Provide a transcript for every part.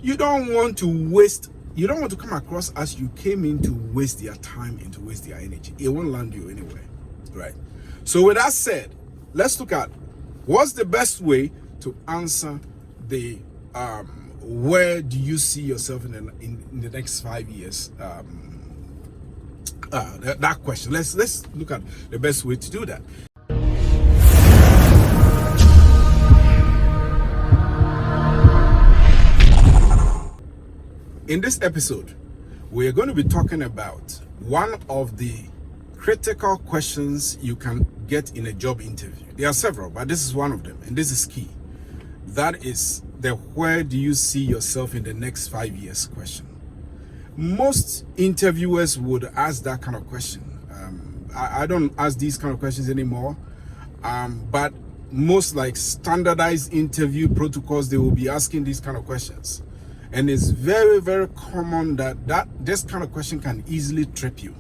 you don't want to come across as you came in to waste their time and to waste their energy. It won't land you anywhere, right? So with that said, let's look at what's the best way to answer the where do you see yourself in the next 5 years? That question. Let's look at the best way to do that. In this episode, we're going to be talking about one of the critical questions you can get in a job interview. There are several, but this is one of them, and this is key. That is the where do you see yourself in the next 5 years question. Most interviewers would ask that kind of question. I don't ask these kind of questions anymore, but most like standardized interview protocols, they will be asking these kind of questions. And it's very, very common that this kind of question can easily trip you.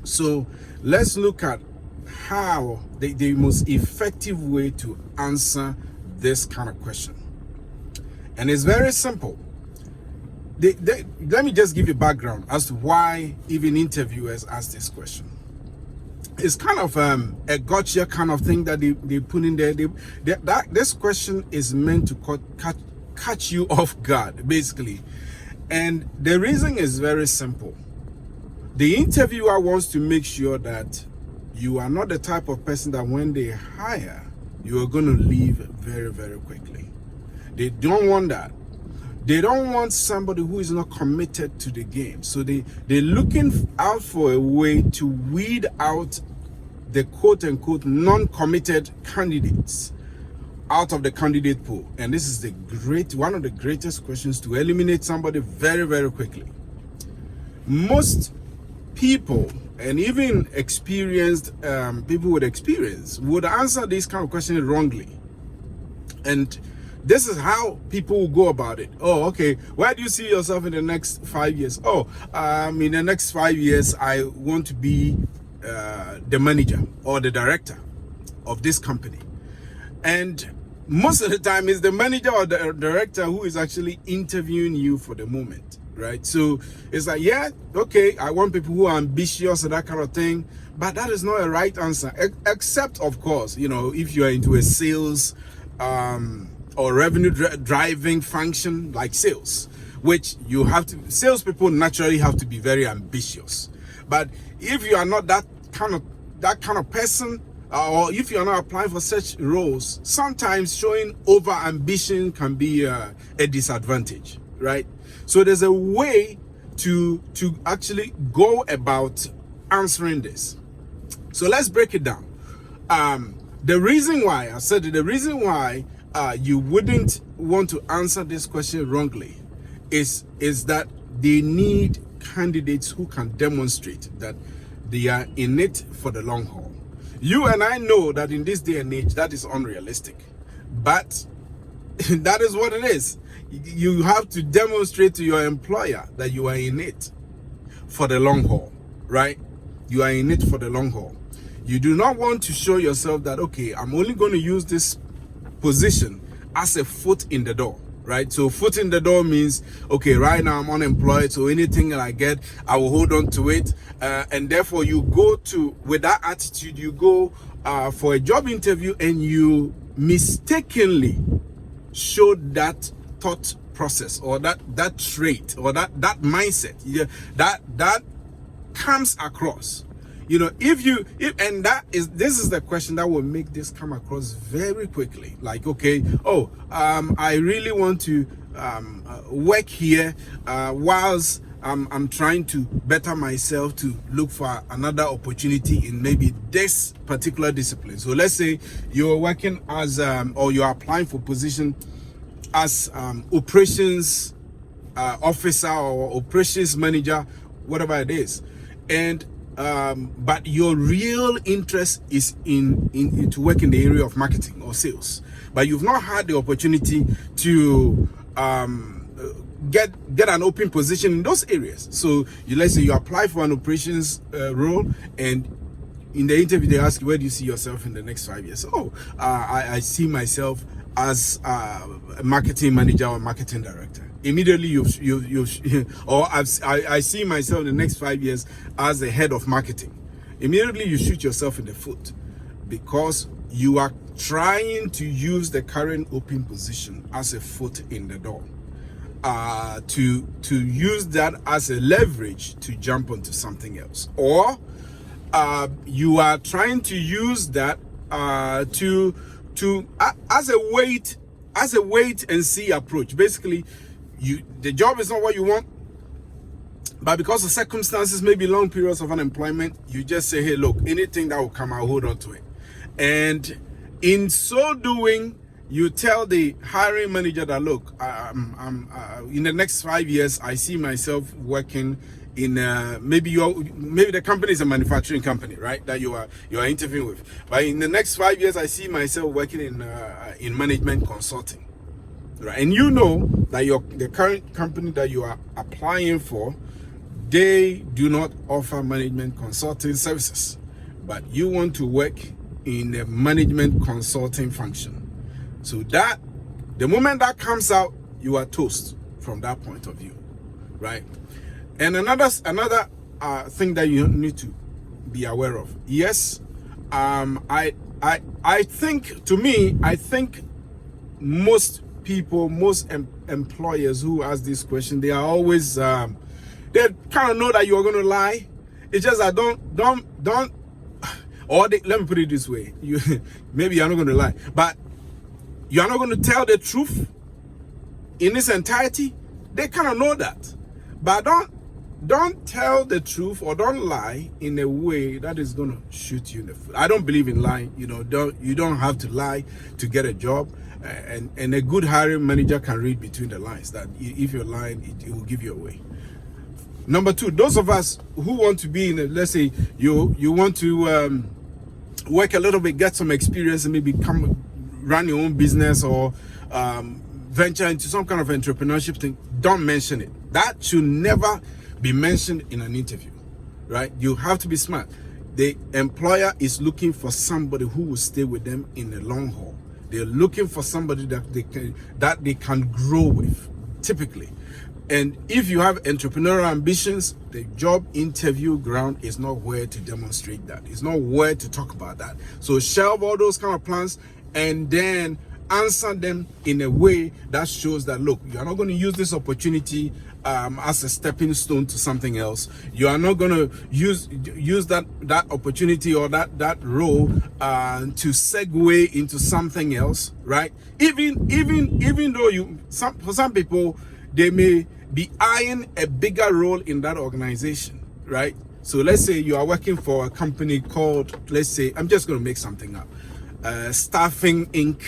So let's look at how the most effective way to answer this kind of question. And it's very simple. Let me just give you background as to why even interviewers ask this question. It's kind of a gotcha kind of thing that they put in there. This question is meant to catch you off guard, basically. And the reason is very simple. The interviewer wants to make sure that you are not the type of person that when they hire, you are going to leave very, very quickly. They don't want that. They don't want somebody who is not committed to the game. So they're looking out for a way to weed out the quote-unquote non-committed candidates out of the candidate pool. And this is one of the greatest questions to eliminate somebody very, very quickly. Most people, and even experienced people with experience, would answer these kind of questions wrongly. And this is how people will go about it. Oh, okay, where do you see yourself in the next 5 years? Oh, in the next 5 years, I want to be the manager or the director of this company. And most of the time, it's the manager or the director who is actually interviewing you for the moment, right? So it's like, yeah, okay, I want people who are ambitious and that kind of thing, but that is not a right answer, except, of course, if you are into a sales or revenue driving function like sales, which salespeople naturally have to be very ambitious. But if you are not that kind of person, or if you are not applying for such roles, sometimes showing over ambition can be a disadvantage, right? So there's a way to actually go about answering this. So let's break it down. The reason why you wouldn't want to answer this question wrongly is that they need candidates who can demonstrate that they are in it for the long haul. You and I know that in this day and age, that is unrealistic, but that is what it is. You have to demonstrate to your employer that you are in it for the long haul, right? You are in it for the long haul. You do not want to show yourself that, okay, I'm only going to use this position as a foot in the door, right? So foot in the door means, okay, right now I'm unemployed, so anything that I get, I will hold on to it. And therefore you go with that attitude, you go for a job interview and you mistakenly show that thought process or that trait or that mindset. Yeah, that comes across. This is the question that will make this come across very quickly. Like, okay, I really want to work here whilst I'm trying to better myself to look for another opportunity in maybe this particular discipline. So let's say you're working as or you're applying for position as operations officer or operations manager, whatever it is, and but your real interest is in to work in the area of marketing or sales, but you've not had the opportunity to get an open position in those areas. So let's say you apply for an operations role, and in the interview they ask you, where do you see yourself in the next 5 years? I see myself as a marketing manager or marketing director. immediately I see myself in the next 5 years as the head of marketing. Immediately you shoot yourself in the foot, because you are trying to use the current open position as a foot in the door, to use that as a leverage to jump onto something else, or you are trying to use that as a wait and see approach. Basically, the job is not what you want, but because of circumstances, maybe long periods of unemployment, you just say, hey, look, anything that will come, I'll hold on to it. And in so doing, you tell the hiring manager that, look, in the next 5 years, I see myself working in maybe the company is a manufacturing company, right, that you are interviewing with. But in the next 5 years, I see myself working in management consulting, right? And you know that the current company that you are applying for, they do not offer management consulting services, but you want to work in a management consulting function. So that the moment that comes out, you are toast from that point of view, right? And another thing that you need to be aware of. Yes, I think most people, most employers who ask this question, they are always they kind of know that you're going to lie. It's just that don't or let me put it this way, maybe you're not going to lie, but you're not going to tell the truth in its entirety. They kind of know that, but don't tell the truth or don't lie in a way that is going to shoot you in the foot. I don't believe in lying. You don't have to lie to get a job, and a good hiring manager can read between the lines that if you're lying, it will give you away. Number two, those of us who want to be in let's say you want to work a little bit, get some experience, and maybe run your own business, or venture into some kind of entrepreneurship thing, don't mention it. That should never be mentioned in an interview, right? You have to be smart. The employer is looking for somebody who will stay with them in the long haul. They're looking for somebody that they can grow with, typically. And if you have entrepreneurial ambitions, the job interview ground is not where to demonstrate that. It's not where to talk about that. So shelve all those kind of plans and then answer them in a way that shows that, look, you are not going to use this opportunity as a stepping stone to something else. You are not going to use that opportunity or that role to segue into something else, right? Even though for some people, they may be eyeing a bigger role in that organization, right? So let's say you are working for a company called, let's say, I'm just going to make something up, Staffing Inc.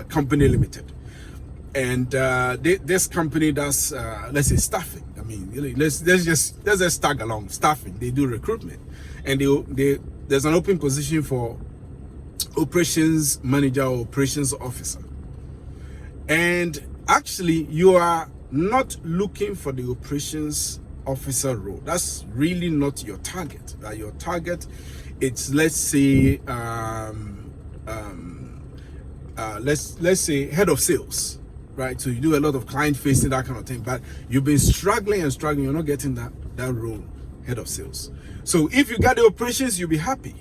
Company Limited. And this company does, let's say, staffing. I mean, let's just tag along, staffing. They do recruitment. And there's an open position for operations manager or operations officer. And actually, you are not looking for the operations officer role. That's really not your target. Your target, it's, let's say, let's say head of sales, right? So you do a lot of client facing, that kind of thing, but you've been struggling, you're not getting that role, head of sales. So if you got the operations, you'll be happy.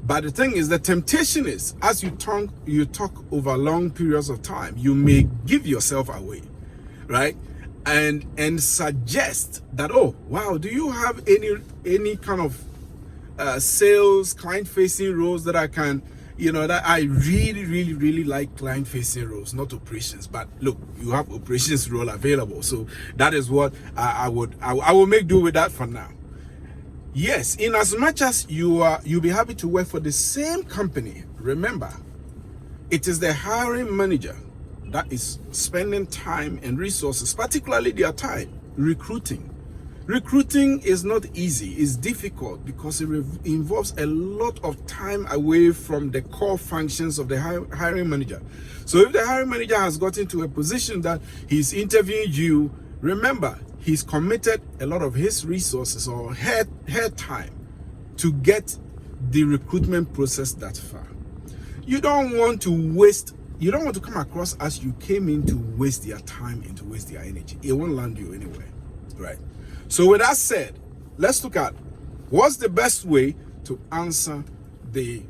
But the thing is, the temptation is, as you talk over long periods of time, you may give yourself away, right? And suggest that, oh wow, do you have any kind of sales client facing roles that I can, that I really like client facing roles, not operations. But look, you have operations role available, so that is what I will make do with that for now. Yes, in as much as you'll be happy to work for the same company, remember, it is the hiring manager that is spending time and resources, particularly their time, recruiting. Recruiting is not easy, it's difficult because it involves a lot of time away from the core functions of the hiring manager. So if the hiring manager has gotten to a position that he's interviewing you, remember, he's committed a lot of his resources or her time to get the recruitment process that far. You don't want to waste you don't want to come across as you came in to waste their time and to waste their energy. It won't land you anywhere, right? So with that said, let's look at what's the best way to answer the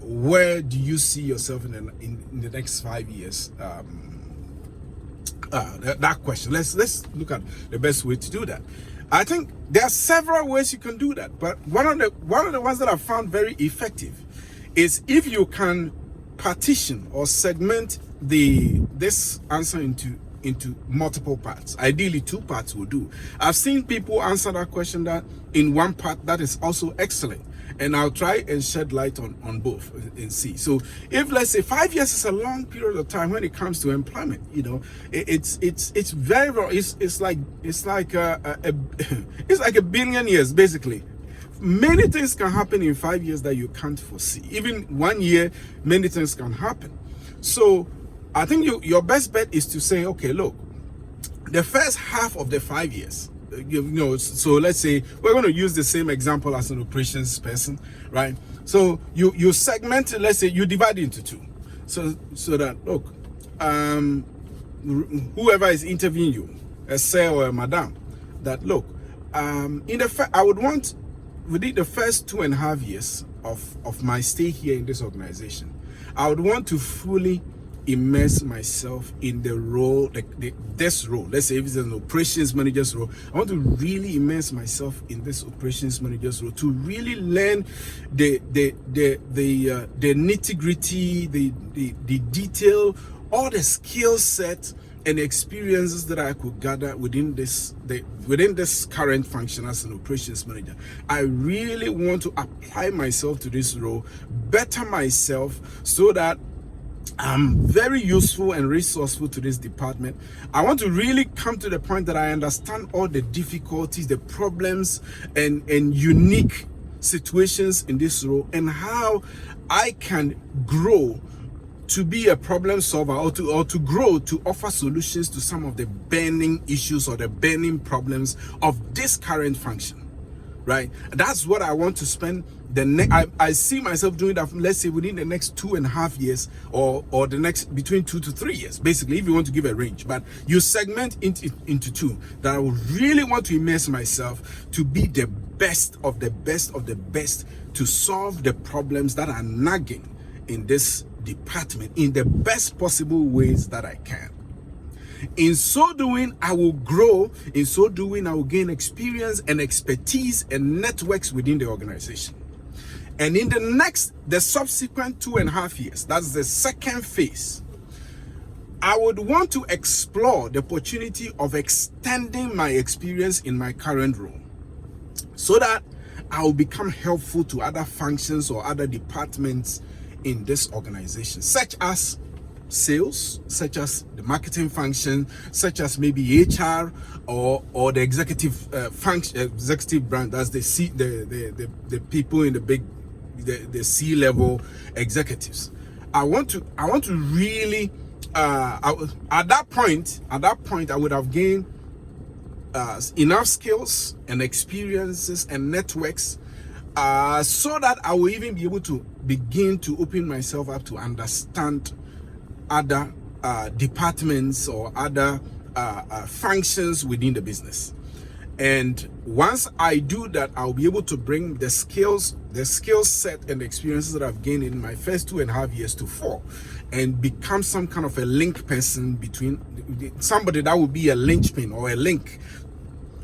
where do you see yourself in the next 5 years? That question. Let's look at the best way to do that. I think there are several ways you can do that, but one of the ones that I found very effective is if you can partition or segment this answer into multiple parts. Ideally, 2 parts will do. I've seen people answer that question that in one part that is also excellent, and I'll try and shed light on both and see. So if, let's say, 5 years is a long period of time when it comes to employment, you know, it's very, very, it's like a billion years basically. Many things can happen in 5 years that you can't foresee. Even 1 year, many things can happen. So I think your best bet is to say, okay, look, the first half of the 5 years, you know, so let's say we're going to use the same example as an operations person, right? So you segment it, let's say you divide it into 2. So that, look, whoever is interviewing you, a sir or a madam, that look, I would want within the first 2.5 years of my stay here in this organization, I would want to fully immerse myself in the role, this role. Let's say if it's an operations manager's role, I want to really immerse myself in this operations manager's role to really learn the nitty-gritty, the detail, all the skill set and experiences that I could gather within this current function as an operations manager. I really want to apply myself to this role, better myself, so that I'm very useful and resourceful to this department. I want to really come to the point that I understand all the difficulties, the problems, and unique situations in this role, and how I can grow to be a problem solver, or to grow to offer solutions to some of the burning issues or the burning problems of this current function, right? That's what I want to spend I see myself doing that, let's say within the next 2.5 years, or the next between 2 to 3 years, basically, if you want to give a range. But you segment into 2, that I would really want to immerse myself to be the best of the best of the best to solve the problems that are nagging in this department in the best possible ways that I can. In so doing, I will grow. In so doing, I will gain experience and expertise and networks within the organization. And in the subsequent 2.5 years, that's the second phase, I would want to explore the opportunity of extending my experience in my current role, so that I will become helpful to other functions or other departments in this organization, such as sales, such as the marketing function, such as maybe HR or the executive function, executive brand. That's the people in the C-level executives. I want to really at that point I would have gained enough skills and experiences and networks, so that I will even be able to begin to open myself up to understand other departments or other functions within the business. And once I do that, I'll be able to bring the skill set and experiences that I've gained in my first 2.5 years to 4, and become some kind of a link person between somebody that will be a linchpin or a link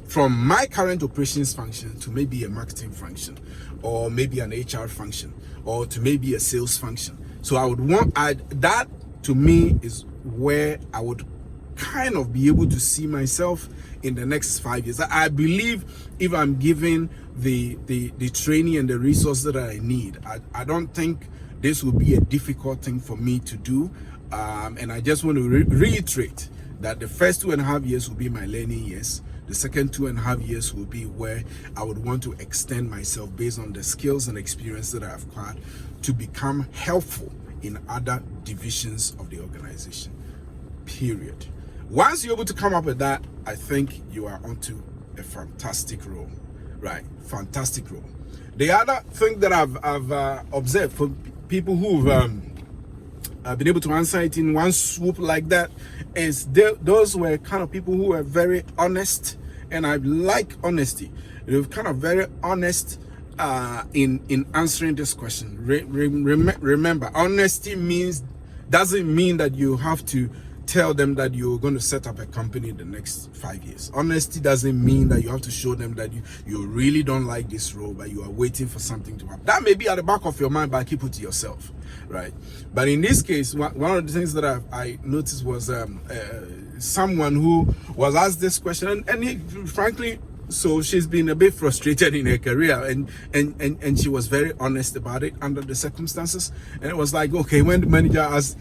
from my current operations function to maybe a marketing function, or maybe an HR function, or to maybe a sales function. So I would want that, to me, is where I would kind of be able to see myself in the next 5 years. I believe if I'm given the training and the resources that I need, I don't think this will be a difficult thing for me to do. And I just want to reiterate that the first 2.5 years will be my learning years. The second 2.5 years will be where I would want to extend myself based on the skills and experience that I have acquired to become helpful in other divisions of the organization, period. Once you're able to come up with that, I think you are onto a fantastic role, right? Fantastic role. The other thing that I've observed for people who've been able to answer it in one swoop like that. Those were kind of people who were very honest, and I like honesty. They were kind of very honest in answering this question. Remember, honesty doesn't mean that you have to tell them that you're going to set up a company in the next 5 years. Honesty doesn't mean that you have to show them that you really don't like this role, but you are waiting for something to happen. That may be at the back of your mind, but keep it to yourself, right? But in this case, one of the things that I noticed was someone who was asked this question, and he, frankly, so she's been a bit frustrated in her career, and she was very honest about it under the circumstances. And it was like, okay, when the manager asked,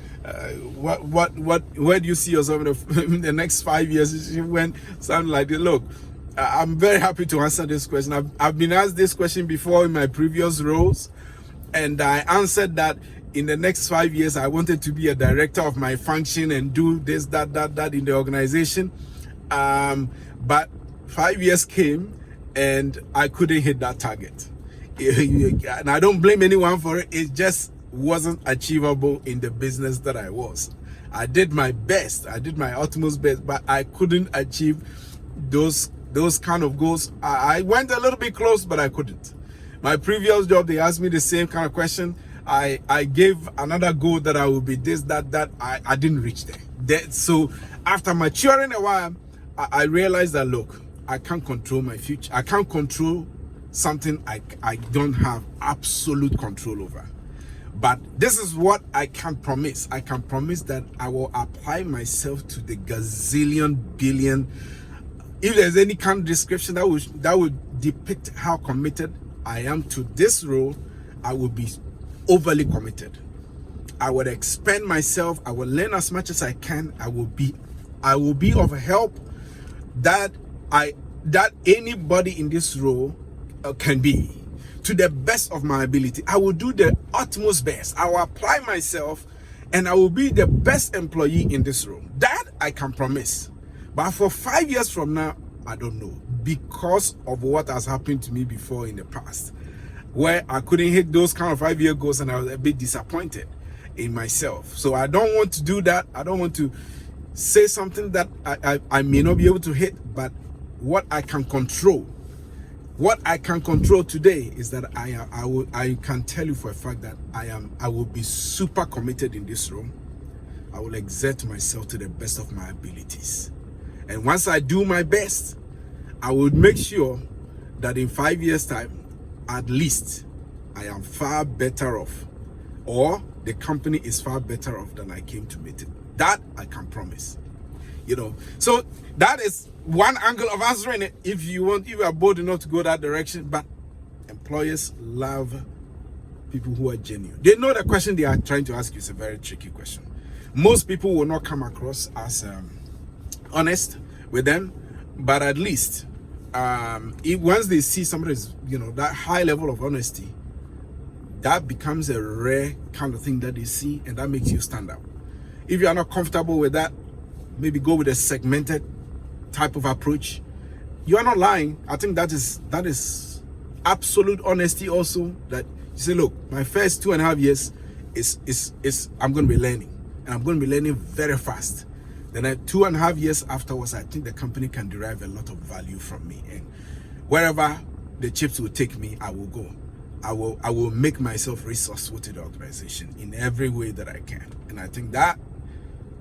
where do you see yourself in the next 5 years? She went something like, look, I'm very happy to answer this question. I've been asked this question before in my previous roles, and I answered that in the next 5 years, I wanted to be a director of my function and do this, that in the organization. But 5 years came and I couldn't hit that target. And I don't blame anyone for it. It just wasn't achievable in the business that I was. I did my best. I did my utmost best, but I couldn't achieve those kind of goals. I went a little bit close, but I couldn't. My previous job, they asked me the same kind of question. I gave another goal that I would be this, that. I didn't reach there. So after maturing a while, I realized that, look, I can't control my future. I can't control something I don't have absolute control over. But this is what I can promise. I can promise that I will apply myself to the gazillion, billion. If there's any kind of description that would depict how committed I am to this role, I will be overly committed. I would expend myself. I will learn as much as I can. I will be of help that anybody in this role can be, to the best of my ability. I will do the utmost best. I will apply myself, and I will be the best employee in this role. That I can promise. But for 5 years from now, I don't know, because of what has happened to me before in the past, where I couldn't hit those kind of 5-year goals, and I was a bit disappointed in myself. So I don't want to do that. I don't want to say something that I may not be able to hit. But what I can control today is that I can tell you for a fact that I will be super committed in this role. I will exert myself to the best of my abilities, and once I do my best, I will make sure that in 5 years time, at least, I am far better off, or the company is far better off than I came to meet it. That I can promise. So that is one angle of answering it. If you are bold enough to go that direction. But employers love people who are genuine. They know the question they are trying to ask you is a very tricky question. Most people will not come across as honest with them, but at least once they see somebody's that high level of honesty, that becomes a rare kind of thing that they see, and that makes you stand out. If you are not comfortable with that, maybe go with a segmented type of approach. You are not lying. I think that is absolute honesty also, that you say, look, my first 2.5 years is I'm going to be learning, and I'm going to be learning very fast. Then 2.5 years afterwards, I think the company can derive a lot of value from me, and wherever the chips will take me, I will go. I will make myself resourceful to the organization in every way that I can, and I think that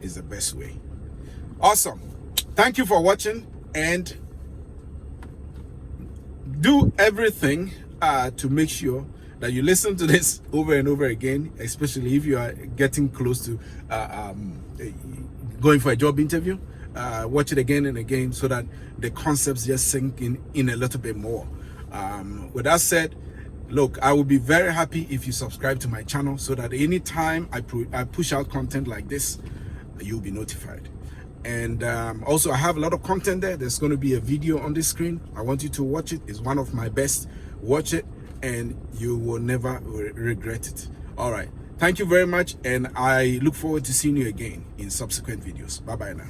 is the best way. Awesome. Thank you for watching, and do everything to make sure that you listen to this over and over again, especially if you are getting close to going for a job interview. Watch it again and again so that the concepts just sink in a little bit more. With that said, look, I will be very happy if you subscribe to my channel so that anytime I push out content like this, you'll be notified. And also, I have a lot of content there. There's going to be a video on this screen. I want you to watch it. It's one of my best. Watch it and you will never regret it. All right, thank you very much, and I look forward to seeing you again in subsequent videos. Bye bye now.